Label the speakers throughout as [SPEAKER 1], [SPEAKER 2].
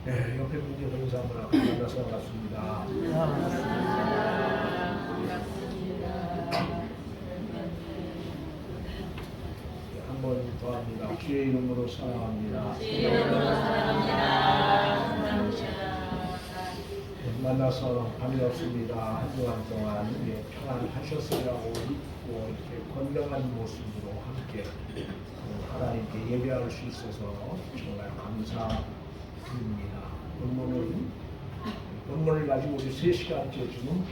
[SPEAKER 1] 네, 옆에 분이 동사문화 만나서 반갑습니다. 한 번 더 합니다. 주의 이름으로 사랑합니다. 만나서 반갑습니다. 한 주간 동안 평안하셨으라고 믿고 이렇게 건강한 모습으로 함께 하나님께 예배할 수 있어서 정말 감사드립니다. 본문을 가지고 우리 3시간째 지금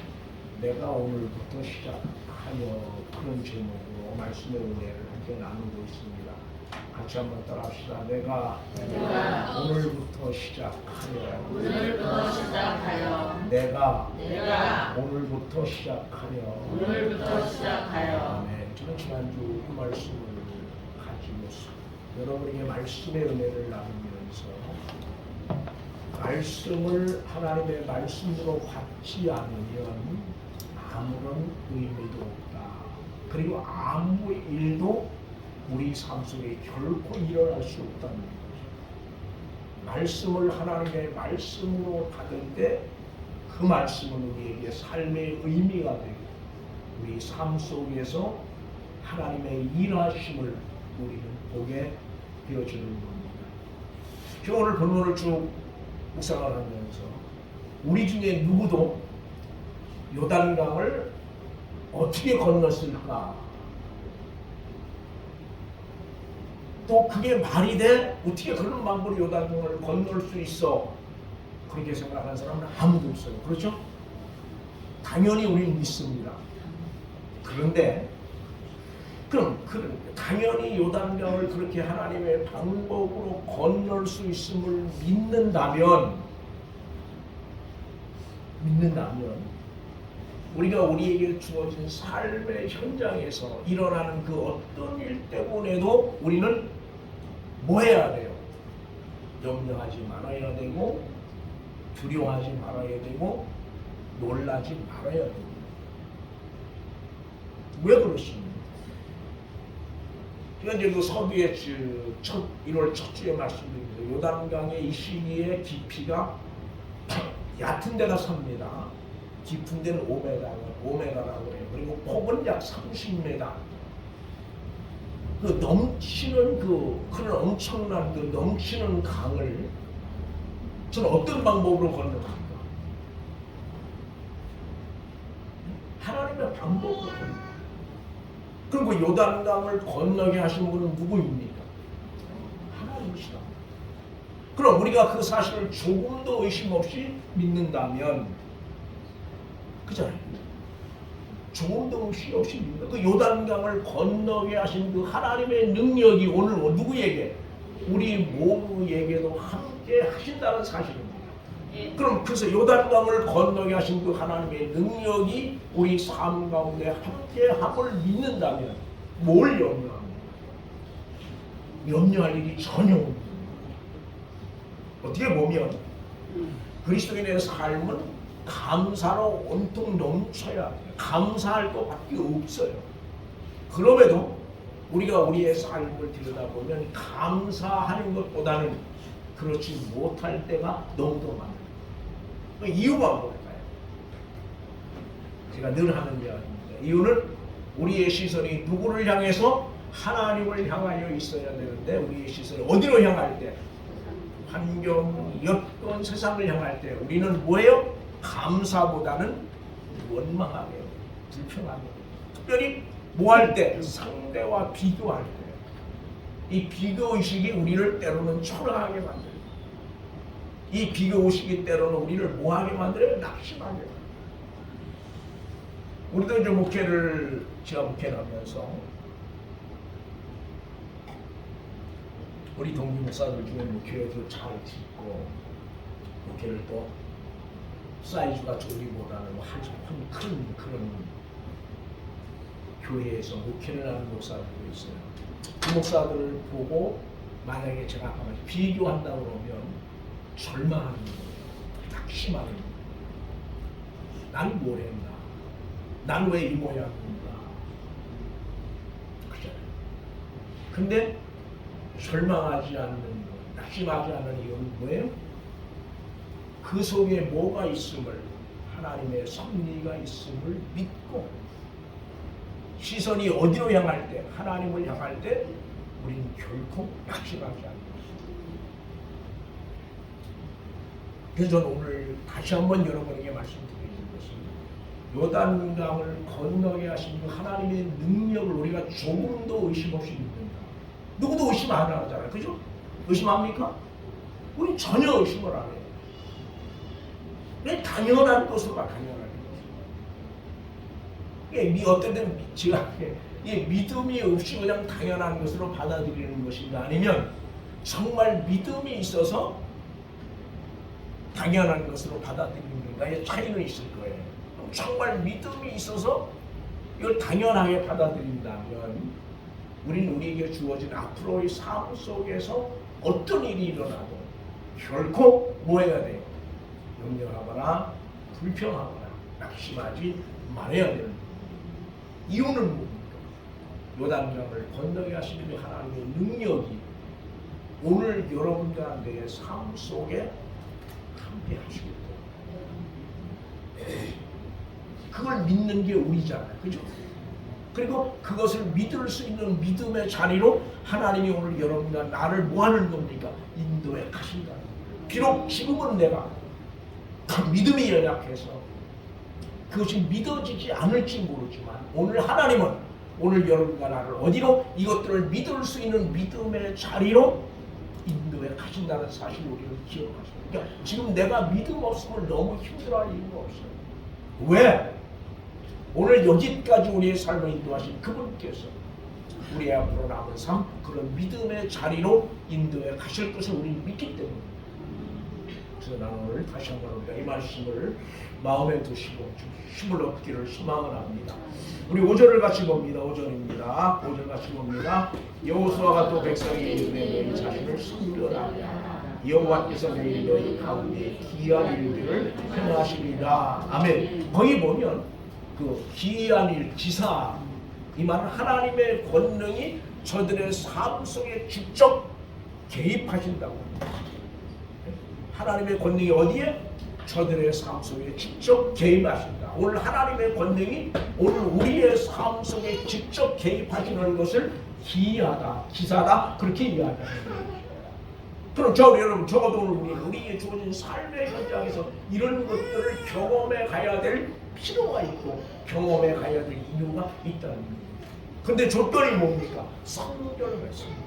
[SPEAKER 1] 내가 오늘부터 시작하여 그런 제목으로 말씀의 은혜를 함께 나누고 있습니다. 같이 한번 따라합시다. 내가 오늘부터 시작하여 내가 오늘부터 시작하여 아멘. 저는 지난주 그 말씀을 가지고 여러분에게 말씀의 은혜를 나누면서 말씀을 하나님의 말씀으로 받지 않으면 아무런 의미도 없다. 그리고 아무 일도 우리 삶 속에 결코 일어날 수 없다는 거죠. 말씀을 하나님의 말씀으로 받을 때 그 말씀은 우리에게 삶의 의미가 되고 우리 삶 속에서 하나님의 일하심을 우리는 보게 되어지는 겁니다. 오늘 본문을 쭉 묵상을 하면서 우리 중에 누구도 요단강을 어떻게 건넜을까? 또 그게 말이 돼? 어떻게 그런 방법으로 요단강을 건널 수 있어? 그렇게 생각하는 사람은 아무도 없어요. 그렇죠? 당연히 우리는 믿습니다. 그런데 그럼 당연히 요단강을 그렇게 하나님의 방법으로 건널 수 있음을 믿는다면 우리가 우리에게 주어진 삶의 현장에서 일어나는 그 어떤 일 때문에도 우리는 뭐 해야 돼요? 염려하지 말아야 되고 두려워하지 말아야 되고 놀라지 말아야 되고. 왜 그렇습니까? 이제 그 서두에 1월 첫 주에 말씀드립니다. 요단강의 이 시기의 깊이가 얕은 데가 3m, 깊은 데는 5m라고 해요. 그리고 폭은 약 30m. 그 넘치는 그런 엄청난 그 넘치는 강을 저는 어떤 방법으로 건너갑니까? 하나님의 방법으로 건너갑니다. 그리고 요단강을 건너게 하신 분은 누구입니까? 하나님이시다. 그럼 우리가 그 사실을 조금도 의심 없이 믿는다면, 그잖아요. 조금도 의심 없이 믿는다. 그 요단강을 건너게 하신 그 하나님의 능력이 오늘 누구에게? 우리 모두에게도 함께 하신다는 사실입니다. 그럼 그래서 요단강을 건너게 하신 그 하나님의 능력이 우리 삶 가운데 함께함을 믿는다면 뭘 염려합니까? 염려할 일이 전혀 없습니다. 어떻게 보면 그리스도인의 삶은 감사로 온통 넘쳐야 돼요. 감사할 것밖에 없어요. 그럼에도 우리가 우리의 삶을 들여다보면 감사하는 것보다는 그렇지 못할 때가 너무도 많아요. 그 이유가 뭘까요? 제가 늘 하는 이야기입니다. 이유는 우리의 시선이 누구를 향해서? 하나님을 향하여 있어야 되는데 우리의 시선이 어디로 향할 때? 환경, 여건, 세상을 향할 때 우리는 뭐예요? 감사보다는 원망하게, 불평하게. 특별히 뭐 할 때? 상대와 비교할 때. 이 비교의식이 우리를 때로는 초라하게 만들어요. 이 비교의식이 때로는 우리를 뭐하게 만들어요? 낙심하게 만들어요. 우리도 이제 제가 목회를 하면서 우리 동기 목사들 중에 목회도 잘 짓고 목회를 또 사이즈가 우리보다는 한참 큰 그런 교회에서 목회를 하는 목사들도 있어요. 그 목사들을 보고 만약에 제가 아까 비교한다고 그러면 절망하는 거예요. 낙심하는 거예요. 난 뭘 했나? 난 왜 이 모양인가? 그잖아요. 근데 절망하지 않는 것, 낙심하지 않는 이유는 뭐예요? 그 속에 뭐가 있음을, 하나님의 섭리가 있음을 믿고 시선이 어디로 향할 때, 하나님을 향할 때 우리는 결코 낙심하지 않습니다. 그래서 저는 오늘 다시 한번 여러분에게 말씀드리는 것이, 요단강을 건너게 하신 하나님의 능력을 우리가 조금도 의심 없이 믿는다. 누구도 의심 안 하잖아요. 그죠? 의심합니까? 우리 전혀 의심을 안 해요. 왜? 당연한 것으로 봐, 당연한 것. 어떤 때는 믿음이 없이 그냥 당연한 것으로 받아들이는 것인가, 아니면 정말 믿음이 있어서 당연한 것으로 받아들이는 것과의 차이는 있을 거예요. 정말 믿음이 있어서 이걸 당연하게 받아들인다면 우리는 우리에게 주어진 앞으로의 삶 속에서 어떤 일이 일어나도 결코 뭐 해야 돼요? 염려하거나 불평하거나 낙심하지 말아야 되는 거예요. 이유는 뭡니까? 요단강을 건너게 하시는 하나님의 능력이 오늘 여러분과 내 삶 속에 함께 하시고, 그걸 믿는 게 우리잖아요. 그죠? 그리고 그것을 믿을 수 있는 믿음의 자리로 하나님이 오늘 여러분과 나를 뭐 하는 겁니까? 인도에 가신다. 비록 지금은 내가 믿음이 연약해서 그것이 믿어지지 않을지 모르지만, 오늘 하나님은 오늘 여러분과 나를 어디로, 이것들을 믿을 수 있는 믿음의 자리로 인도에 가신다는 사실을 우리는 기억하십니다. 그러니까 지금 내가 믿음 없음을 너무 힘들어할 이유가 없어요. 왜? 오늘 여기까지 우리의 삶을 인도하신 그분께서 우리 앞으로 남은 삶, 그런 믿음의 자리로 인도에 가실 것을 우리는 믿기 때문에. 그래서 나는 오늘 다시 한번 우리가 이 말씀을 마음에 두시고 힘을 얻기를 소망을 합니다. 우리 5절을 같이 봅니다. 5절입니다. 5절 같이 봅니다. 여호수아가 또 백성에게 이르되 너희 자신을 숨겨라. 여호와께서 내일 너희 가운데 기이한 일들을 행하시리라. 아멘. 거기 보면 그 기이한 일, 기사, 이 말은 하나님의 권능이 저들의 삶 속에 직접 개입하신다고 합니다. 하나님의 권능이 어디에? 저들의 삶 속에 직접 개입하신다. 오늘 하나님의 권능이 오늘 우리의 삶 속에 직접 개입하시는 것을 기이하다, 기사다, 그렇게 이야기합니다. 그럼 여러분, 적어도 오늘 우리에게 주어진 삶의 현장에서 이런 것들을 경험해 가야 될 필요가 있고 경험해 가야 될 이유가 있다는 겁니다. 근데 조건이 뭡니까? 성결을 했습니다.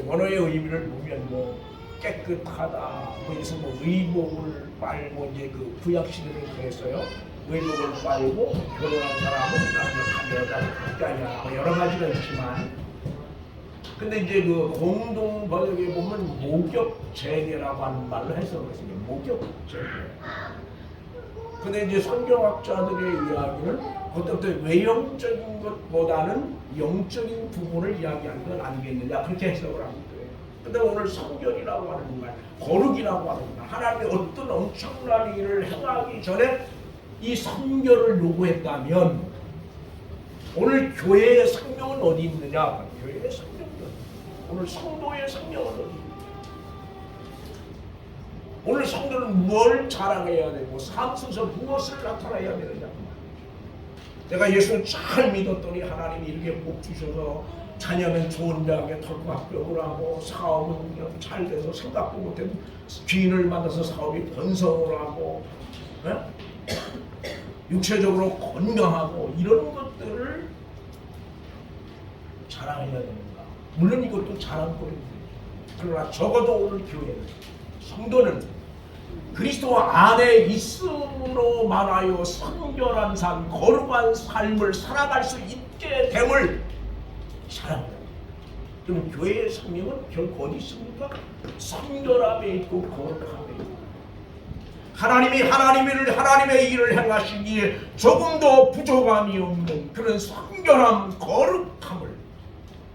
[SPEAKER 1] 원어의 의미를 보면 뭐 깨끗하다, 그래서 뭐 의복을 빨고, 이제 그 구약 시대를 그랬어요. 의복을 빨고 결혼한 사람은 남녀 여자를 가까이야, 뭐 여러 가지가 있지만, 근데 이제 그 공동 번역에 보면 목욕제례라고 하는 말로 해석했습니다. 목욕제례. 근데 이제 성경학자들의 이야기는 어떤 외형적인 것보다는 영적인 부분을 이야기하는 건 아니겠느냐, 그렇게 해석을 합니다. 근데 오늘 성결이라고 하는 말, 거룩이라고 하는 말, 하나님이 어떤 엄청난 일을 행하기 전에 이 성결을 요구했다면, 오늘 교회의 생명은 어디 있느냐? 교회의 생명은 오늘 성도의 생명은 어디 있느냐? 오늘 성도는 뭘 자랑해야 되고 삶 속에서 무엇을 나타내야 되느냐? 내가 예수를 잘 믿었더니 하나님이 이렇게 복 주셔서 자녀는 좋은 대학에 덜컥 합격을 하고 사업은 잘 돼서 생각도 못해도 주인을 만나서 사업이 번성을 하고, 육체적으로 건강하고, 이런 것들을 자랑해야 되는가? 물론 이것도 자랑거리입니다. 그러나 적어도 오늘 교회는, 성도는 그리스도 안에 있음으로 말하여 성결한 삶, 거룩한 삶을 살아갈 수 있게 됨을 자랑합니다. 그럼 교회의 생명은 결코 어디 있습니까? 성결함에 있고 거룩함에 있고, 하나님의 일을 행하시기에 조금도 부족함이 없는 그런 성결함, 거룩함을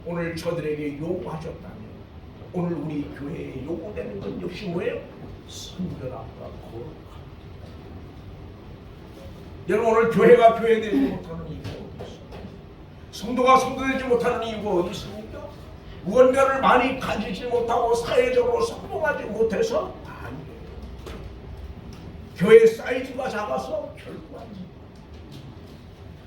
[SPEAKER 1] 오늘 저들에게 요구하셨다면, 오늘 우리 교회에 요구되는 건 역시 뭐예요? 성결함과 거룩함. 여러분, 오늘 교회가 교회되지 못하는 이유가 어디 있습니까? 성도가 성도되지 못하는 이유가 어디 있습니까? 무언가를 많이 가지지 못하고 사회적으로 성공하지 못해서 아니에요. 교회 사이즈가 작아서 결국 아니에요.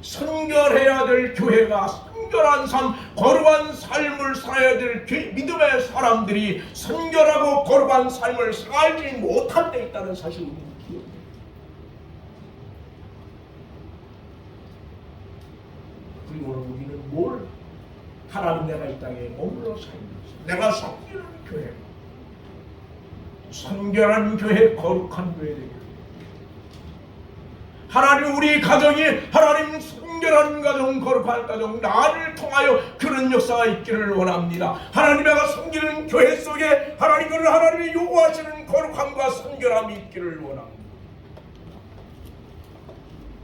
[SPEAKER 1] 선결해야 될 교회가 선결한 삶, 거룩한 삶을 살아야 될 믿음의 사람들이 선결하고 거룩한 삶을 살지 못할 때 있다는 사실을 우리는 기억해요. 그리고 우리는 뭘? 하나님 내가 이 땅에 머물러 살면서 내가 섬기는 교회, 선결한 교회, 거룩한 교회 되기를 하나님 우리 가정이 하나님 성결한 가정, 거룩한 가정, 나를 통하여 그런 역사가 있기를 원합니다. 하나님 내가 섬기는 교회 속에 하나님이 요구하시는 거룩함과 성결함이 있기를 원합니다.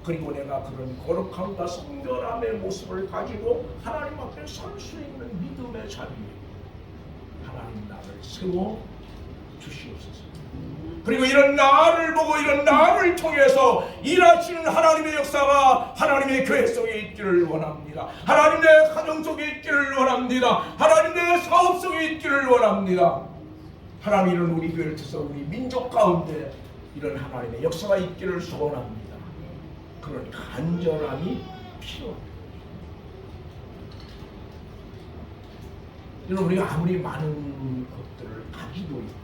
[SPEAKER 1] 그리고 내가 그런 거룩함과 성결함의 모습을 가지고 하나님 앞에 설 수 있는 믿음의 자리에 하나님 나를 세워 주시옵소서. 그리고 이런 나를 보고 이런 나를 통해서 일하시는 하나님의 역사가 하나님의 교회 속에 있기를 원합니다. 하나님 내 가정 속에 있기를 원합니다. 하나님 내 사업 속에 있기를 원합니다. 하나님 이런 우리 교회를 통해서 우리 민족 가운데 이런 하나님의 역사가 있기를 소원합니다. 그런 간절함이 필요합니다. 여러분 우리가 아무리 많은 것들을 가지고 있고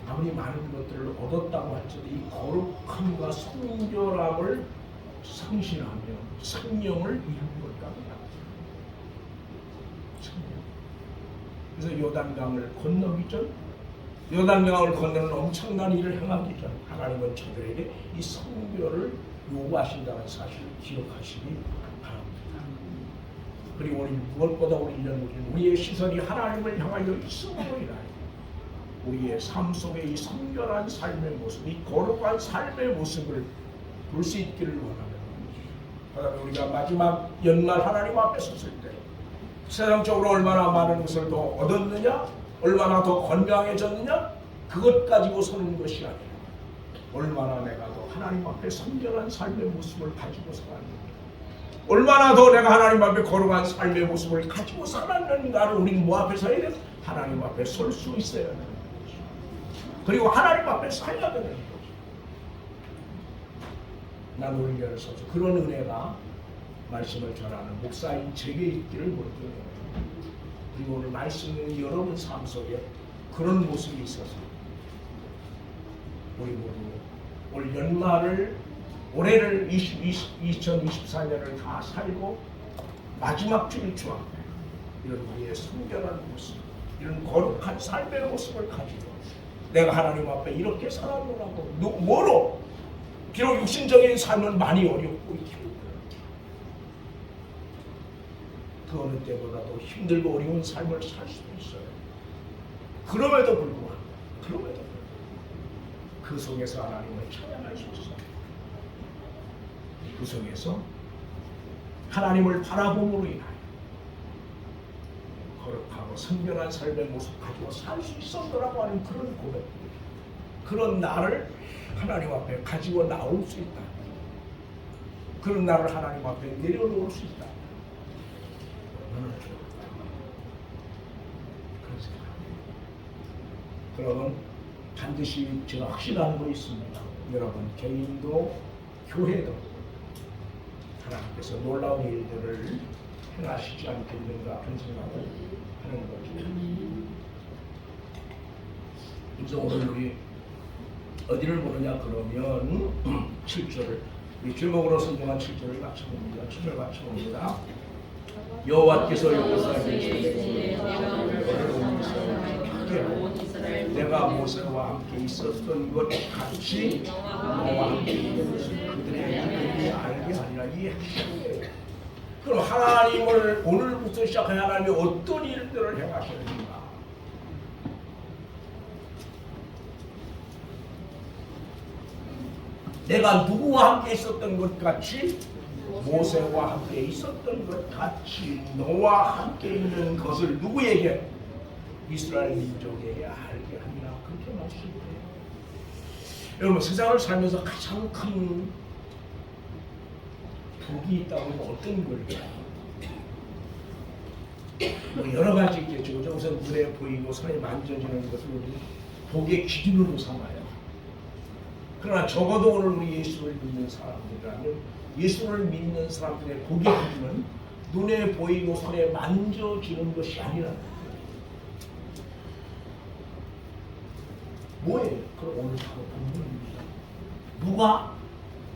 [SPEAKER 1] 아무리 많은 것들을 얻었다고 할지라도 이 거룩함과 성결함을 상실하며 생명을 잃은 것 같아요. 그래서 요단강을 건너기 전, 요단강을 건너는 엄청난 일을 행하기 전 하나님은 저들에게 이 성결을 요구하신다는 사실을 기억하시기 바랍니다. 그리고 우리 무엇보다 우리의 시선이 하나님을 향하여 있음으로 인하여 우리의 삶 속에 이 성결한 삶의 모습, 이 거룩한 삶의 모습을 볼 수 있기를 원합니다. 그다음에 우리가 마지막 연말 하나님 앞에 섰을 때 세상적으로 얼마나 많은 것을 더 얻었느냐, 얼마나 더 건강해졌느냐, 그것 가지고 서는 것이 아니라 얼마나 내가 더 하나님 앞에 성결한 삶의 모습을 가지고 살았는가, 얼마나 더 내가 하나님 앞에 거룩한 삶의 모습을 가지고 살았는가를 우리는 뭐 앞에 서야 돼? 하나님 앞에 설 수 있어야 되는 거죠. 그리고 하나님 앞에 살아야 되는 거죠. 난 우리 교회를 서서 그런 은혜가 말씀을 전하는 목사인 제게 있기를 원해요. 그리고 오늘 말씀은 여러분 삶 속에 그런 모습이 있어서 우리 모두 올 연말을 올해를 2024년을 다 살고 마지막 주일 주 앞에 이런 우리의 순결한 모습, 이런 거룩한 삶의 모습을 가지고 내가 하나님 앞에 이렇게 살아보라고 뭐로? 비록 육신적인 삶은 많이 어렵고 힘들어요. 그 어느 때보다도 힘들고 어려운 삶을 살 수도 있어요. 그럼에도 불구하고 그 속에서 하나님을 찬양할 수 있어요. 그 속에서 하나님을 바라봄으로 인하여 거룩하고 선별한 삶의 모습 가지고 살 수 있었더라고 하는 그런 고백, 그런 나를 하나님 앞에 가지고 나올 수 있다. 그런 나를 하나님 앞에 내려놓을 수 있다. 얼마나 좋을까. 그런 생각합니다. 그러면 반드시 제가 확신하는 거 있습니다. 여러분 개인도 교회도 하나님께서 놀라운 일들을 행하시지 않겠는가 그런 생각을 하는 거죠. 그래서 오늘 우리 어디를 보느냐 그러면 7절을 우리 제목으로 선정한 7절을 맞춰봅니다. 7절 맞춰봅니다. 여호와께서 여호사에게 내가 모세와 함께 있었던 것 같이 너와 함께 있는 것을 그들에게 알게 하리라. 이 핵심이에요. 그럼 하나님을 오늘부터 시작해 하나님이 어떤 일들을 행하시는가? 내가 누구와 함께 있었던 것 같이 모세와 함께 있었던 것 같이 너와 함께 있는 것을 누구에게? 이스라엘 민족에게 알게 하리라. 그렇게 말씀해요. 여러분 세상을 살면서 가장 큰 복이 있다고 하면 어떤 걸까요? 뭐 여러 가지 있겠죠. 우선 눈에 보이고 손에 만져지는 것을 우리 복의 기준으로 삼아요. 그러나 적어도 오늘 우리 예수를 믿는 사람들이라면 예수를 믿는 사람들의 복의 기준은 눈에 보이고 손에 만져지는 것이 아니라는 거예요. 뭐예요? 그럼 오늘 바로 본문입니다. 누가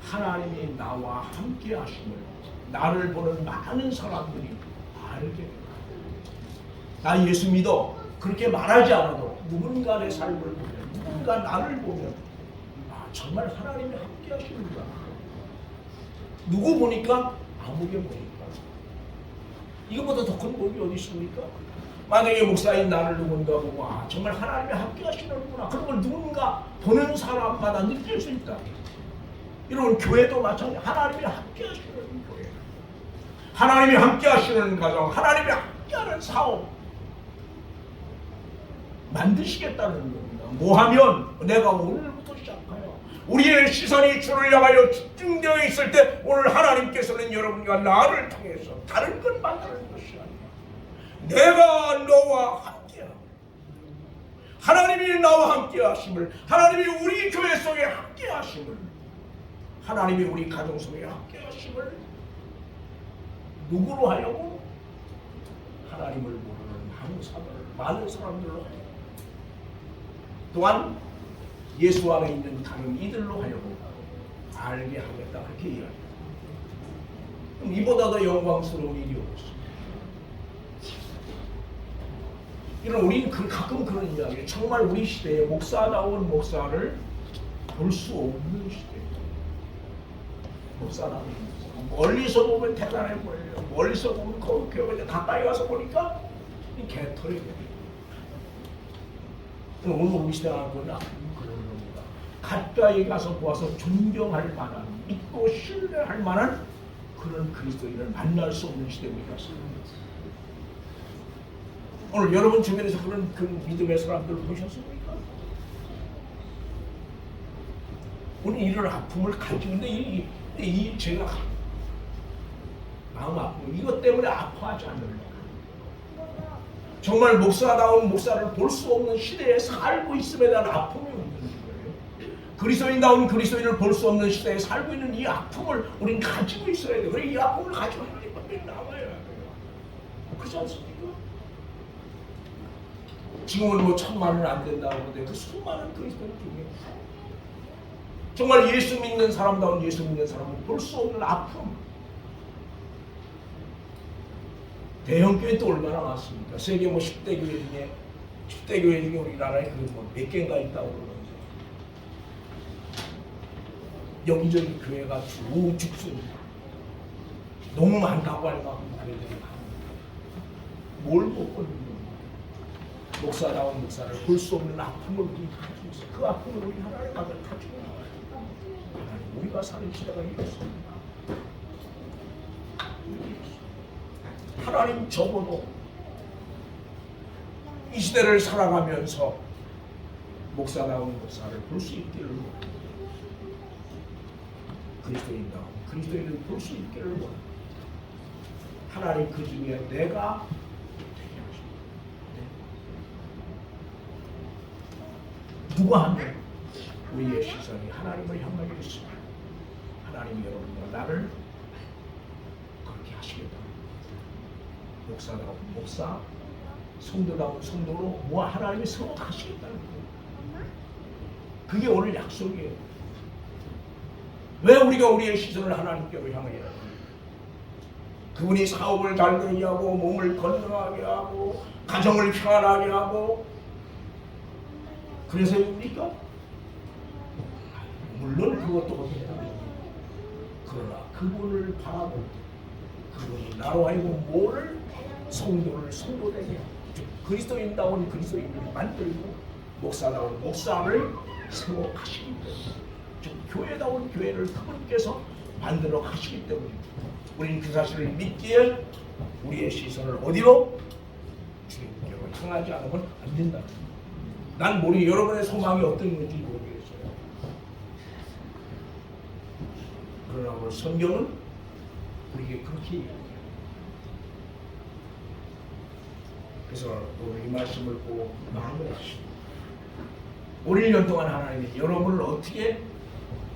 [SPEAKER 1] 하나님이 나와 함께 하심을 나를 보는 많은 사람들이 알게 됩니다. 나 예수 믿어. 그렇게 말하지 않아도 누군가 내 삶을 보면 누군가 나를 보면 아, 정말 하나님이 함께 하시는구나. 누구 보니까? 아무개 보니까. 이거보다 더 큰 복이 어디 있습니까? 만약에 목사인 나를 누군가 보고 아, 정말 하나님이 함께 하시는구나. 그런 걸 누군가 보는 사람마다 느낄 수 있다. 이런 교회도 마찬가지. 하나님이 함께 하시는 교회. 하나님이 함께 하시는 가정. 하나님이 함께하는 사업. 만드시겠다는 겁니다. 뭐 하면 내가 오늘부터 시작하여 우리의 시선이 주를 향하여 집중되어 있을 때 오늘 하나님께서는 여러분과 나를 통해서 다른 건 만드는 것이 아니라 내가 너와 함께하고 하나님이 나와 함께 하심을 하나님이 우리 교회 속에 함께 하심을 하나님이 우리 가정 속에 함께 하심을 누구로 하여금 하나님을 모르는 많은 사람들로 하여금 또한 예수 안에 있는 다른 이들로 하여금 알게 하겠다 그렇게 이야기합니다. 그럼 이보다 더 영광스러운 일이 없습니다. 이런 우리는 가끔 그런 이야기 정말 우리 시대에 목사다운 목사를 볼 수 없는 시대입니다. 목사다운 목사 멀리서 보면 대단해 보여요. 멀리서 보면 거룩해요. 가까이 와서 보니까 이 개털이 됩니다. 오늘 우리 시대가 그런 겁니다. 가까이 가서 보아서 존경할 만한 믿고 신뢰할 만한 그런 그리스도인을 만날 수 없는 시대에 왔습니다. 오늘 여러분 주변에서 그런 그 믿음의 사람들 보셨습니까? 오늘 이런 아픔을 가지고 있는데 이 제가 마음 아프고 이것 때문에 아파하지 않는다. 정말 목사다운 목사를 볼 수 없는 시대에 살고 있음에 대한 아픔이 있는 거예요. 그리스도인다운 그리스도인을 볼 수 없는 시대에 살고 있는 이 아픔을 우리는 가지고 있어야 돼요. 그래 이 아픔을 가지고 하나님 앞에 나와야 돼요. 그렇지 않습니까? 지금은 뭐 1000만은 안 된다고 하는데 그 수많은 그리스도인 중에 정말 예수 믿는 사람다운 예수 믿는 사람은 볼 수 없는 아픔. 대형교회 또 얼마나 많습니까? 세계 뭐 10대 교회 중에 우리나라에 그 뭐 몇 개인가 있다고 그러는데 여기저기 교회가 우죽순 너무 많다고 할 만큼 교회들이 많습니다. 뭘 먹고 있는 겁니까? 목사다운 목사를 볼 수 없는 아픔을 우리 가지고 있어요. 그 아픔을 우리 하나님 앞에 가지고 나와요. 하나님 우리가 사는 시대가 이렇습니다. 하나님 적어도 이 시대를 살아가면서 목사다운 목사를 볼 수 있기를 그리스도인다운 그리스도인을 볼 수 있기를 원합니다. 하나님 그 중에 내가 되게 하십니다. 누가 하면 우리의 시선이 하나님을 향하게 했습니다. 하나님 여러분과 나를 그렇게 하시겠다. 목사다운 목사, 성도다운 성도로 모아 하나님이 성공하시겠다는 거예요. 그게 오늘 약속이에요. 왜 우리가 우리의 시선을 하나님께로 향해야 해요? 그분이 사업을 잘 되게 하고 몸을 건강하게 하고 가정을 평안하게 하고 그래서입니까? 물론 그것도 해야 그러나 그분을 바라볼 때 그분이 나로 하여금 뭐를 성도를 성도되게 하고 그리스도인다운 그리스도인을 만들고 목사다운 목사를 세워가시기 때문에 즉 교회다운 교회를 그분께서 만들어 가시기 때문에 우리는 그 사실을 믿기에 우리의 시선을 어디로? 주님께로 향하지 않으면 안 된다. 난 모르게 여러분의 소망이 어떤 건지 모르겠어요. 그러나 오늘 성경은 우리에게 그렇게 얘기해요. 그래서 오늘 이 말씀을 꼭 마음에 하시고 올 1년 동안 하나님이 여러분을 어떻게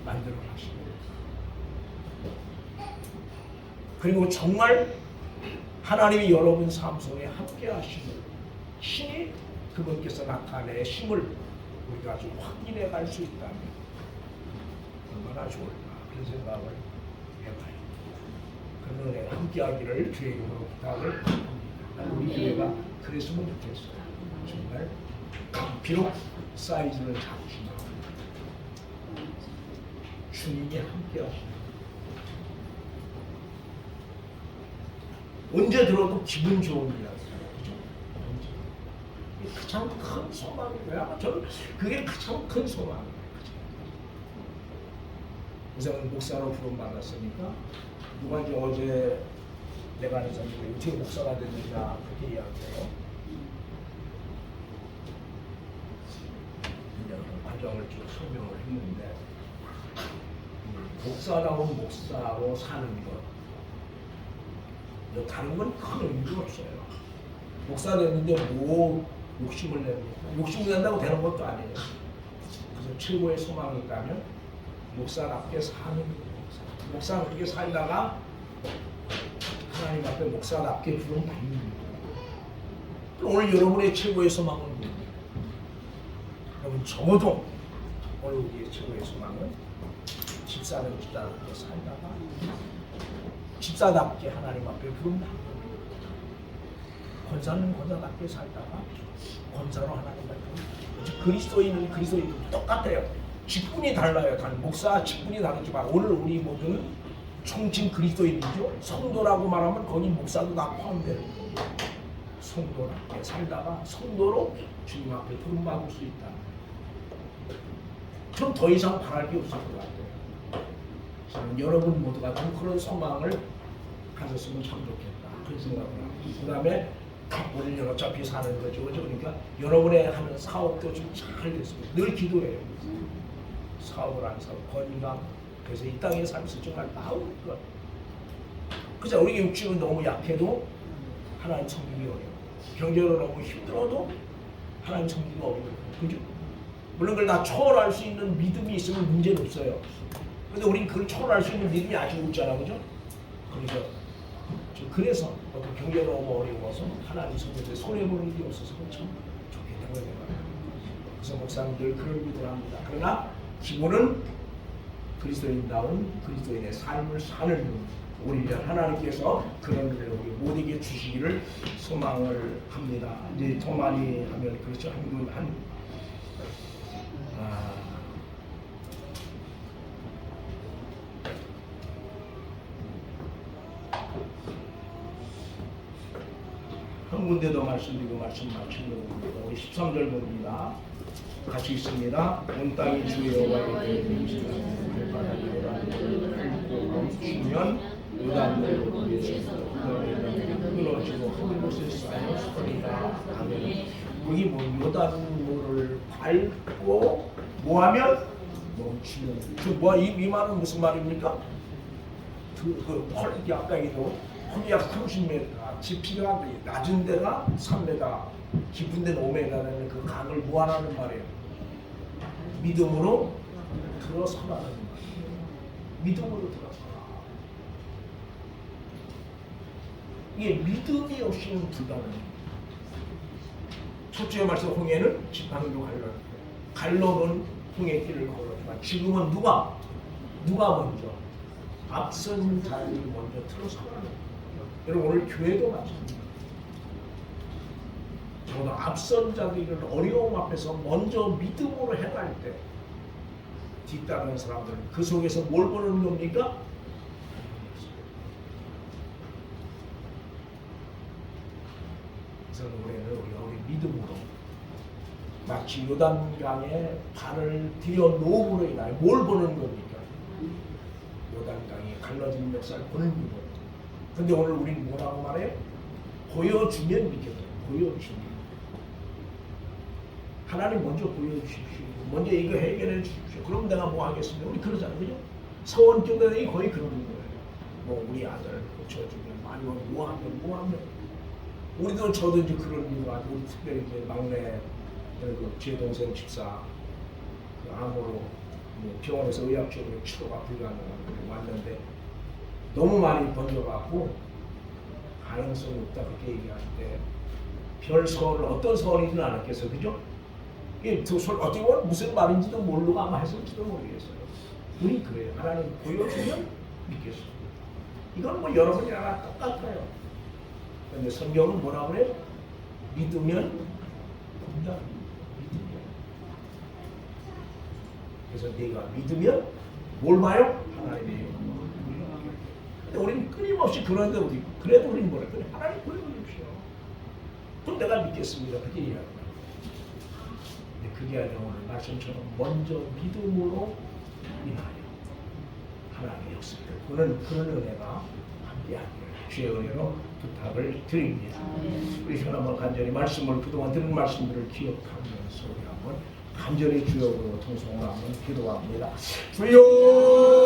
[SPEAKER 1] 만들어 가시고 그리고 정말 하나님이 여러분 삶 속에 함께 하시는 신이 그분께서 나타내심을 우리가 아주 확인해 갈 수 있다면 얼마나 좋을까 그런 생각을 해봐요. 그런 은혜가 함께 하기를 주의 이름으로 부탁을 합니다. 우리 교회가 그랬으면 좋겠어요. 정말 비록 사이즈는 작지만 주님이 함께 하시는 언제 들어도 기분 좋은 일이라서 가장 큰 소망이고요. 저는 그게 가장 큰 소망이에요. 우선 목사로 부름 받았으니까 누가 이제 어제 내가 아는 사람이 어떻게 목사가 됐느냐 그렇게 이야기해요. 과정을 쭉 설명을 했는데 목사다운 목사로 사는 것 다른 건 큰 의미가 없어요. 목사 됐는데 뭐 욕심을 냅니까? 욕심을 낸다고 되는 것도 아니에요. 그래서 최고의 소망이 있다면 목사답게 사는 거예요. 목사답게 살다가 하나님 앞에 목사답게 부름 받는 거예요. 오늘 여러분의 최고의 소망은 뭐예요? 여러분 적어도 오늘 우리의 최고의 소망은 집사는 집사답게 살다가 집사답게 하나님 앞에 부름 받는 거예요. 권사는 권사답게 살다가 권사로 하나님 앞에 그리스도인은 그리스도인 똑같아요. 직분이 달라요. 목사 직분이 다르지만 오늘 우리 모두는 총칭 그리스도인이죠. 성도라고 말하면 거기 목사도 다 포함되는 거예요. 성도답게 살다가 성도로 주님 앞에 부름받을 수 있다. 좀 더 이상 바랄 게 없을 것 같아요. 저는 여러분 모두가 좀 그런 소망을 가졌으면 참 좋겠다. 그런 생각을 하고 그 다음에 우리는 어차피 사는 거죠. 그러니까 여러분의 하는 사업도 좀 잘 됐으면 늘 기도해요. 사업을 하는 사업, 건강. 그래서 이 땅에 살면서 정말 나을 것. 그죠? 우리 육신은 너무 약해도 하나님 섬기기 어려워. 경제로 너무 힘들어도 하나님 섬기기 어려워요. 그죠? 물론 그걸 다 초월할 수 있는 믿음이 있으면 문제는 없어요. 근데 우린 그걸 초월할 수 있는 믿음이 아직 없잖아. 그죠? 그래서 어떤 경제가 너무 어려워서 하나님 섬기는데 손해보는 일이 없어서 참 좋겠다고 생각합니다. 그래서 목사님들 그런 기도를 합니다. 그러나 기본은 그리스도인다운 그리스도인의 삶을 사는 우리를 하나님께서 그런 일을 우리 모두에게 주시기를 소망을 합니다. 이제 더 많이 하면 그렇죠. 한 군데 더 말씀드리고 말씀 마치려고 합니다. 우리 13절 봅니다. 같이 있습니다. 온 땅이 주 여호와의 임시하는 발바닥이라 멈추면 요단으로 위에서 끊어지고 한 곳에 쌓여 서리라. 아멘. 거기 뭐 요단물을 밟고 뭐하면 멈추면 이 말은 무슨 말입니까? 헐 약간이도 헐이 약 30m 깊이가 낮은 데가 3m 깊은 데는 5m라는 그 강을 무한하는 말이에요. 믿음으로 들어서라는 말이에요. 믿음으로 들어서라. 이게 믿음이 없이는 불가능해요. 첫째 말씀 홍해는 지팡이로 갈로는 홍해길을 걸었지만 지금은 누가 먼저 앞선 자를 먼저 들어서라는 거예요. 여러분 오늘 교회도 마찬가지입니다. 저도 앞선 자들을 어려움 앞에서 먼저 믿음으로 행할 때 뒤따르는 사람들은 그 속에서 뭘 보는 겁니까? 그래서 우리는 우리 믿음으로 마치 요단강에 발을 들여 놓음으로 인하여 뭘 보는 겁니까? 요단강이 갈라진 역사를 보는 거예요. 근데 오늘 우리는 뭐라고 말해요? 보여주면 믿겠다. 보여주면. 하나님 먼저 보여주십시오. 먼저 이거 해결해 주십시오. 그럼 내가 뭐 하겠습니까? 우리 그러잖아요. 그죠? 서원교대들이 거의 그러는 거예요. 뭐 우리 아들 고쳐주면 아니면 뭐 하면 우리도 저도 이제 그런 이유가 우리 특별히 이제 막내 제 동생 집사 그 암으로 병원에서 의학적으로 치료가 불가능한 왔는데 너무 많이 번져갖고 가능성이 없다 그렇게 얘기하는데 별 서원을 어떤 서원이든 않았겠어, 그죠? 이게 어떻게 보면 무슨 말인지도 모르고 아마 했을지도 모르겠어요. 우리 그래요. 하나님 보여주면 믿겠습니다. 이건 뭐 여러분이랑 똑같아요. 그런데 성경은 뭐라 그래요? 믿으면 본다. 믿으면. 그래서 네가 믿으면 뭘 봐요? 하나님의 영광을. 근데 우리는 끊임없이 그런데 우리 그래도 우리는 뭐라 그래? 하나님 보여주십시오. 그럼 내가 믿겠습니다. 그게 이야기예요. 근데 그게 아니라 오늘 말씀처럼 먼저 믿음으로 임하여 하나님의 역사를 그런 은혜가 함께하기를 주의 은혜로 부탁을 드립니다. 우리 현아만 간절히 말씀을 그동안 들은 말씀들을 기억하면서 우리 한번 간절히 주여 부르고 통성을 한번 기도합니다. 주여